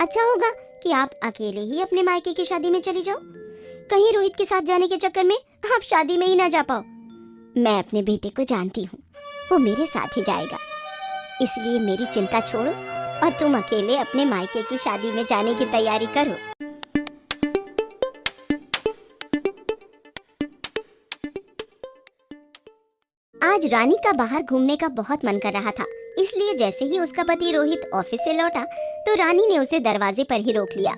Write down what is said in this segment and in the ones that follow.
अच्छा होगा कि आप अकेले ही अपने मायके की शादी में चली जाओ। कहीं रोहित के साथ जाने के चक्कर में आप शादी में ही ना जा पाओ। मैं अपने बेटे को जानती हूँ, वो मेरे साथ ही जाएगा। इसलिए मेरी चिंता छोड़ो और तुम अकेले अपने मायके की शादी में जाने की तैयारी करो। आज रानी का बाहर घूमने का बहुत मन कर रहा था, इसलिए जैसे ही उसका पति रोहित ऑफिस से लौटा तो रानी ने उसे दरवाजे पर ही रोक लिया।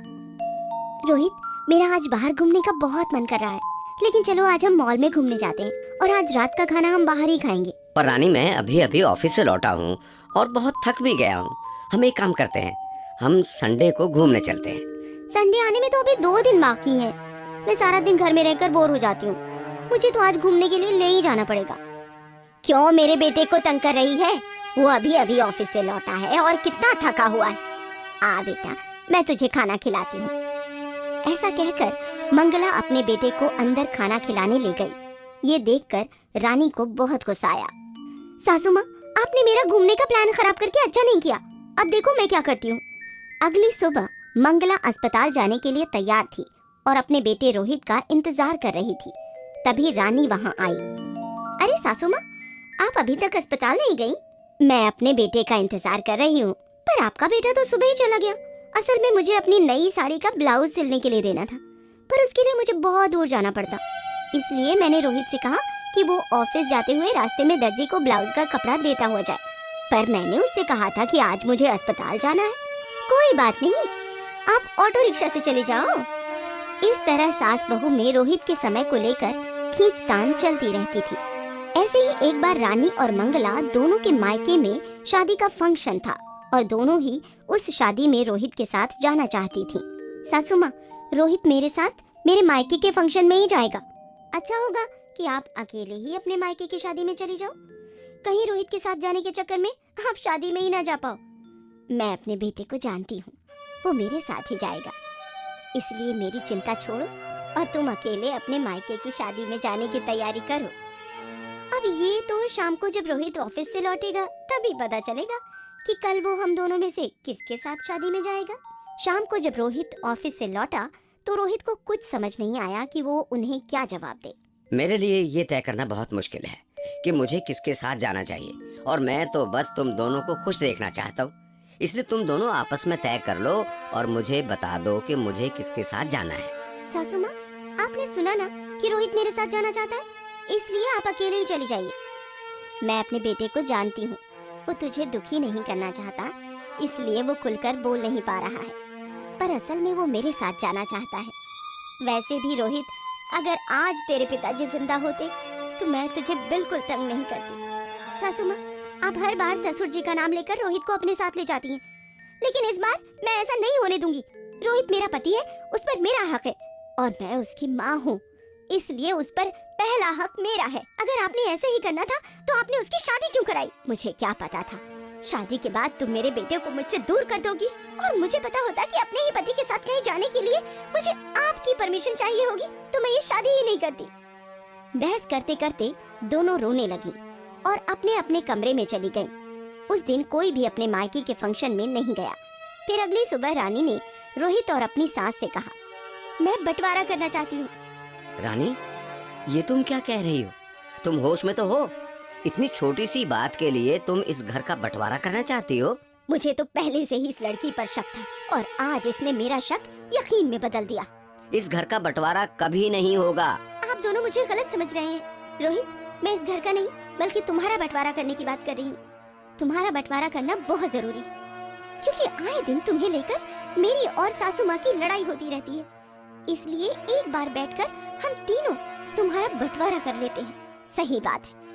रोहित, मेरा आज बाहर घूमने का बहुत मन कर रहा है, लेकिन चलो आज हम मॉल में घूमने जाते हैं और आज रात का खाना हम बाहर ही खाएंगे। पर रानी, मैं अभी अभी ऑफिस से लौटा हूँ और बहुत थक भी गया हूँ। हम एक काम करते हैं, हम संडे को घूमने चलते हैं। संडे आने में तो अभी 2 दिन बाकी हैं। मैं सारा दिन घर में रहकर बोर हो जाती हूँ। मुझे तो आज घूमने के लिए ले ही जाना पड़ेगा। क्यों मेरे बेटे को तंग कर रही है? वो अभी अभी ऑफिस से लौटा है और कितना थका हुआ है। आ बेटा, मैं तुझे खाना खिलाती हूँ। ऐसा कहकर मंगला अपने बेटे को अंदर खाना खिलाने ले गई। ये देखकर रानी को बहुत गुस्सा आया। सासू माँ, आपने मेरा घूमने का प्लान खराब करके अच्छा नहीं किया। अब देखो मैं क्या करती हूँ। अगली सुबह मंगला अस्पताल जाने के लिए तैयार थी और अपने बेटे रोहित का इंतजार कर रही थी। तभी रानी वहाँ आई। अरे सासू माँ, आप अभी तक अस्पताल नहीं गई? मैं अपने बेटे का इंतजार कर रही हूँ, पर आपका बेटा तो सुबह ही चला गया। असल में मुझे अपनी नई साड़ी का ब्लाउज सिलने के लिए देना था, पर उसके लिए मुझे बहुत दूर जाना पड़ता। इसलिए मैंने रोहित से कहा कि वो ऑफिस जाते हुए रास्ते में दर्जी को ब्लाउज का कपड़ा देता हुआ जाए, पर मैंने उससे कहा था कि आज मुझे अस्पताल जाना है। कोई बात नहीं, आप ऑटो रिक्शा से चले जाओ। इस तरह सास बहू में रोहित के समय को लेकर खींचतान चलती रहती थी। ऐसे ही एक बार रानी और मंगला दोनों के मायके में शादी का फंक्शन था और दोनों ही उस शादी में रोहित के साथ जाना चाहती थी। सासू माँ, रोहित मेरे साथ मेरे मायके के फंक्शन में ही जाएगा। अच्छा होगा कि आप अकेले ही अपने मायके की शादी में चली जाओ। कहीं रोहित के साथ जाने के चक्कर में आप शादी में ही ना जा पाओ। मैं अपने बेटे को जानती हूँ, वो मेरे साथ ही जाएगा। इसलिए मेरी चिंता छोड़ो और तुम अकेले अपने मायके की शादी में जाने की तैयारी करो। अब ये तो शाम को जब रोहित ऑफिस से लौटेगा तभी पता चलेगा कि कल वो हम दोनों में से किसके साथ शादी में जाएगा। शाम को जब रोहित ऑफिस से लौटा तो रोहित को कुछ समझ नहीं आया कि वो उन्हें क्या जवाब दे। मेरे लिए ये तय करना बहुत मुश्किल है कि मुझे किसके साथ जाना चाहिए, और मैं तो बस तुम दोनों को खुश देखना चाहता हूँ। इसलिए तुम दोनों आपस में तय कर लो और मुझे बता दो कि मुझे किसके साथ जाना है। सासू माँ, आपने सुना ना कि रोहित मेरे साथ जाना चाहता है, इसलिए आप अकेले ही चली जाइए। मैं अपने बेटे को जानती हूँ, वो तुझे दुखी नहीं करना चाहता, इसलिए वो खुलकर बोल नहीं पा रहा है, पर असल में वो मेरे साथ जाना चाहता है। वैसे भी रोहित, अगर आज तेरे पिताजी जिंदा होते तो मैं तुझे बिल्कुल तंग नहीं करती। सासू माँ, आप हर बार ससुर जी का नाम लेकर रोहित को अपने साथ ले जाती हैं, लेकिन इस बार मैं ऐसा नहीं होने दूंगी। रोहित मेरा पति है, उस पर मेरा हक है और मैं उसकी माँ हूँ, इसलिए उस पर पहला हक मेरा है। अगर आपने ऐसे ही करना था तो आपने उसकी शादी क्यों कराई? मुझे क्या पता था शादी के बाद तुम मेरे बेटे को मुझसे दूर कर दोगी, और मुझे पता होता कि अपने ही पति के साथ कहीं जाने के लिए मुझे आपकी परमिशन चाहिए होगी तो मैं ये शादी ही नहीं करती। बहस करते करते दोनों रोने लगी और अपने अपने कमरे में चली गईं। उस दिन कोई भी अपने मायके के फंक्शन में नहीं गया। फिर अगली सुबह रानी ने रोहित और अपनी सास से कहा, मैं बंटवारा करना चाहती हूँ। रानी, ये तुम क्या कह रही हो? तुम होश में तो हो? इतनी छोटी सी बात के लिए तुम इस घर का बंटवारा करना चाहती हो? मुझे तो पहले से ही इस लड़की पर शक था और आज इसने मेरा शक यकीन में बदल दिया। इस घर का बंटवारा कभी नहीं होगा। आप दोनों मुझे गलत समझ रहे हैं। रोहित, मैं इस घर का नहीं बल्कि तुम्हारा बंटवारा करने की बात कर रही हूँ। तुम्हारा बंटवारा करना बहुत जरूरी है, क्योंकि आए दिन तुम्हें लेकर मेरी और सासू माँ की लड़ाई होती रहती है। इसलिए एक बार बैठकर हम तीनों तुम्हारा बंटवारा कर लेते हैं। सही बात है,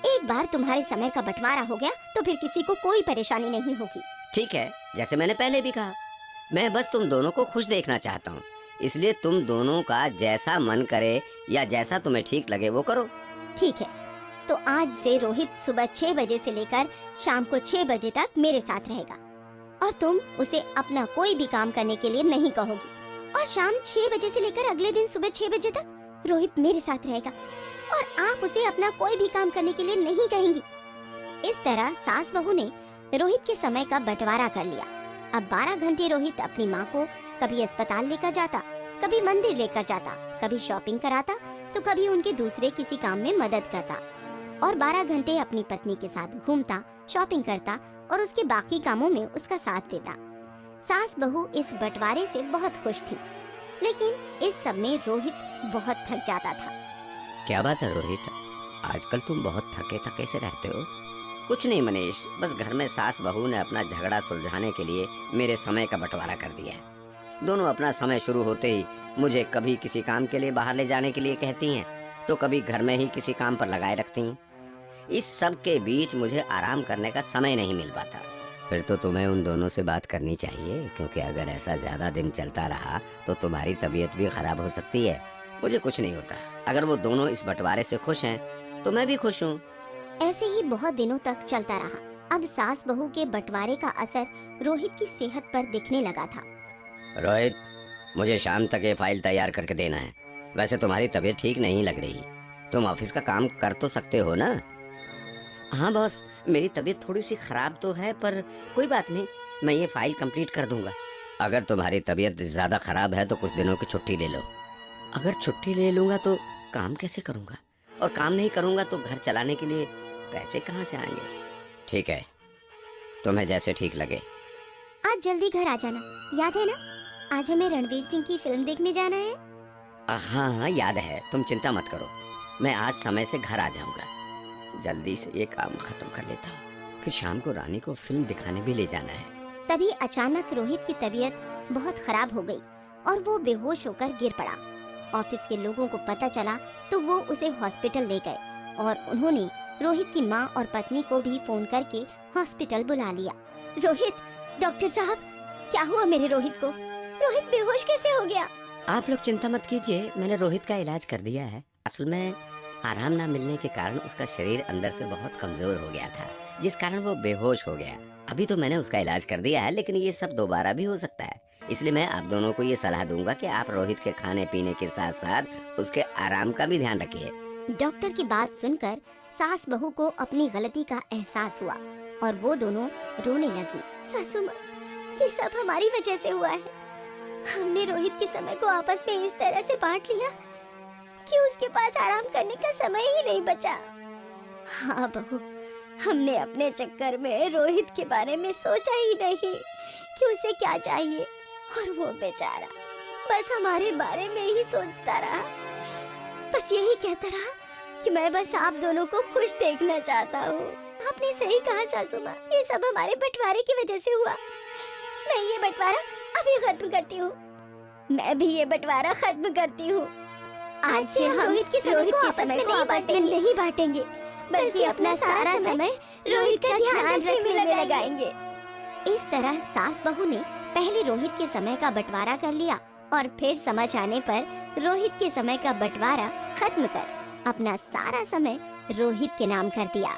एक बार तुम्हारे समय का बंटवारा हो गया तो फिर किसी को कोई परेशानी नहीं होगी। ठीक है, जैसे मैंने पहले भी कहा, मैं बस तुम दोनों को खुश देखना चाहता हूँ, इसलिए तुम दोनों का जैसा मन करे या जैसा तुम्हें ठीक लगे वो करो। ठीक है, तो आज से रोहित सुबह 6 बजे से लेकर शाम को 6 बजे तक मेरे साथ रहेगा और तुम उसे अपना कोई भी काम करने के लिए नहीं कहोगी। और शाम 6 बजे से लेकर अगले दिन सुबह 6 बजे तक रोहित मेरे साथ रहेगा और आप उसे अपना कोई भी काम करने के लिए नहीं कहेंगी। इस तरह सास बहू ने रोहित के समय का बंटवारा कर लिया। अब 12 घंटे रोहित अपनी माँ को कभी अस्पताल लेकर जाता, कभी मंदिर लेकर जाता, कभी शॉपिंग कराता, तो कभी उनके दूसरे किसी काम में मदद करता, और 12 घंटे अपनी पत्नी के साथ घूमता, शॉपिंग करता और उसके बाकी कामों में उसका साथ देता। सास बहू इस बंटवारे से बहुत खुश थी, लेकिन इस सब में रोहित बहुत थक जाता था। क्या बात है रोहित, आजकल तुम बहुत थके थके से रहते हो? कुछ नहीं मनीष, बस घर में सास बहू ने अपना झगड़ा सुलझाने के लिए मेरे समय का बंटवारा कर दिया है। दोनों अपना समय शुरू होते ही मुझे कभी किसी काम के लिए बाहर ले जाने के लिए कहती हैं, तो कभी घर में ही किसी काम पर लगाए रखती हैं। इस सब के बीच मुझे आराम करने का समय नहीं मिल पाता। फिर तो तुम्हें उन दोनों से बात करनी चाहिए, क्योंकि अगर ऐसा ज्यादा दिन चलता रहा तो तुम्हारी तबीयत भी खराब हो सकती है। मुझे कुछ नहीं होता, अगर वो दोनों इस बंटवारे से खुश हैं तो मैं भी खुश हूँ। ऐसे ही बहुत दिनों तक चलता रहा। अब सास बहू के बंटवारे का असर रोहित की सेहत पर दिखने लगा था। रोहित, मुझे शाम तक ये फाइल तैयार करके देना है। वैसे तुम्हारी तबीयत ठीक नहीं लग रही, तुम ऑफिस का काम कर तो सकते हो ना? हाँ बॉस, मेरी तबीयत थोड़ी सी खराब तो है, पर कोई बात नहीं, मैं ये फाइल कंप्लीट कर दूंगा। अगर तुम्हारी तबीयत ज़्यादा खराब है तो कुछ दिनों की छुट्टी ले लो। अगर छुट्टी ले लूँगा तो काम कैसे करूँगा, और काम नहीं करूँगा तो घर चलाने के लिए पैसे कहाँ से आएंगे? ठीक है, तुम्हें जैसे ठीक लगे। आज जल्दी घर आ जाना, याद है ना? आज हमें रणवीर सिंह की फिल्म देखने जाना है। हाँ हाँ याद है, तुम चिंता मत करो, मैं आज समय से घर आ जाऊंगा। जल्दी से ये काम खत्म कर लेता हूँ, फिर शाम को रानी को फिल्म दिखाने भी ले जाना है। तभी अचानक रोहित की तबीयत बहुत खराब हो गई और वो बेहोश होकर गिर पड़ा। ऑफिस के लोगों को पता चला तो वो उसे हॉस्पिटल ले गए और उन्होंने रोहित की माँ और पत्नी को भी फोन करके हॉस्पिटल बुला लिया। रोहित, डॉक्टर साहब, क्या हुआ मेरे रोहित को? रोहित बेहोश कैसे हो गया? आप लोग चिंता मत कीजिए, मैंने रोहित का इलाज कर दिया है। असल में आराम ना मिलने के कारण उसका शरीर अंदर से बहुत कमजोर हो गया था, जिस कारण वो बेहोश हो गया। अभी तो मैंने उसका इलाज कर दिया है, लेकिन ये सब दोबारा भी हो सकता है। इसलिए मैं आप दोनों को ये सलाह दूंगा कि आप रोहित के खाने पीने के साथ साथ उसके आराम का भी ध्यान रखिए। डॉक्टर की बात सुनकर सास बहू को अपनी गलती का एहसास हुआ और वो दोनों रोने लगी। सासू माँ, ये सब हमारी वजह से हुआ है। हमने रोहित के समय को आपस में इस तरह से बांट लिया कि उसके पास आराम करने का समय ही नहीं बचा। हाँ बहू, हमने अपने चक्कर में रोहित के बारे में सोचा ही नहीं कि उसे क्या चाहिए, और वो बेचारा बस हमारे बारे में ही सोचता रहा। बस यही कहता रहा कि मैं बस आप दोनों को खुश देखना चाहता हूँ। आपने सही कहा सासू माँ, ये सब हमारे बंटवारे की वजह से हुआ। मैं ये बंटवारा अभी खत्म करती हूँ। मैं भी ये बंटवारा खत्म करती हूँ। आज से हम रोहित के समय को आपस में नहीं बांटेंगे, बल्कि अपना सारा समय रोहित का ध्यान रखने में लगाएंगे। इस तरह सास बहू ने पहले रोहित के समय का बंटवारा कर लिया और फिर समझ आने पर रोहित के समय का बंटवारा खत्म कर अपना सारा समय रोहित के नाम कर दिया।